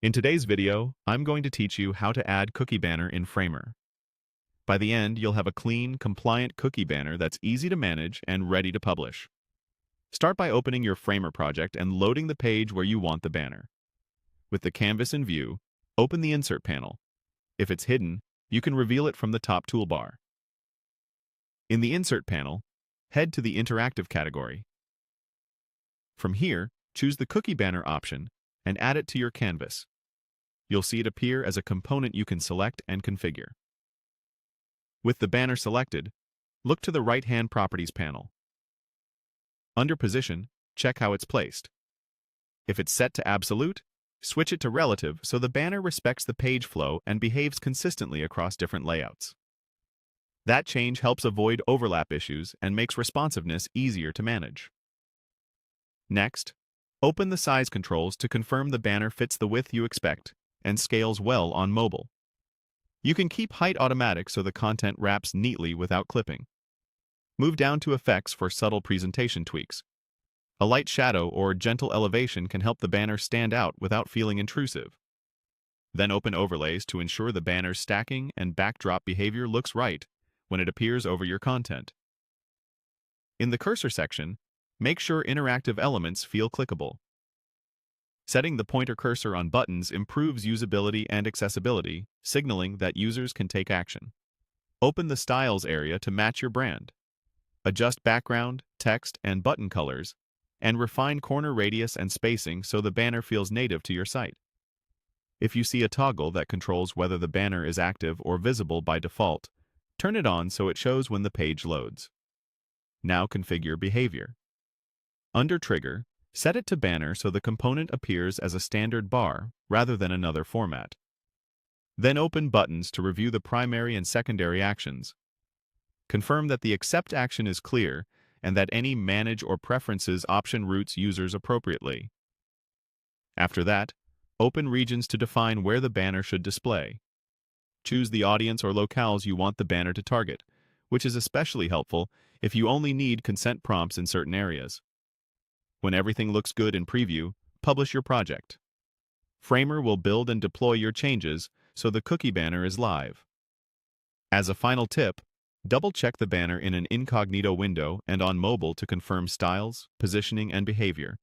In today's video, I'm going to teach you how to add Cookie Banner in Framer. By the end, you'll have a clean, compliant Cookie Banner that's easy to manage and ready to publish. Start by opening your Framer project and loading the page where you want the banner. With the canvas in view, open the Insert panel. If it's hidden, you can reveal it from the top toolbar. In the Insert panel, head to the Interactive category. From here, choose the Cookie Banner option and add it to your canvas. You'll see it appear as a component you can select and configure. With the banner selected, look to the right-hand Properties panel. Under Position, check how it's placed. If it's set to Absolute, switch it to Relative so the banner respects the page flow and behaves consistently across different layouts. That change helps avoid overlap issues and makes responsiveness easier to manage. Next, open the size controls to confirm the banner fits the width you expect and scales well on mobile. You can keep height automatic so the content wraps neatly without clipping. Move down to Effects for subtle presentation tweaks. A light shadow or gentle elevation can help the banner stand out without feeling intrusive. Then open Overlays to ensure the banner's stacking and backdrop behavior looks right when it appears over your content. In the Cursor section, make sure interactive elements feel clickable. Setting the pointer cursor on buttons improves usability and accessibility, signaling that users can take action. Open the Styles area to match your brand. Adjust background, text, and button colors, and refine corner radius and spacing so the banner feels native to your site. If you see a toggle that controls whether the banner is active or visible by default, turn it on so it shows when the page loads. Now configure behavior. Under Trigger, set it to Banner so the component appears as a standard bar rather than another format. Then open Buttons to review the primary and secondary actions. Confirm that the Accept action is clear and that any Manage or Preferences option routes users appropriately. After that, open Regions to define where the banner should display. Choose the audience or locales you want the banner to target, which is especially helpful if you only need consent prompts in certain areas. When everything looks good in preview, publish your project. Framer will build and deploy your changes so the Cookie Banner is live. As a final tip, double-check the banner in an incognito window and on mobile to confirm styles, positioning, and behavior.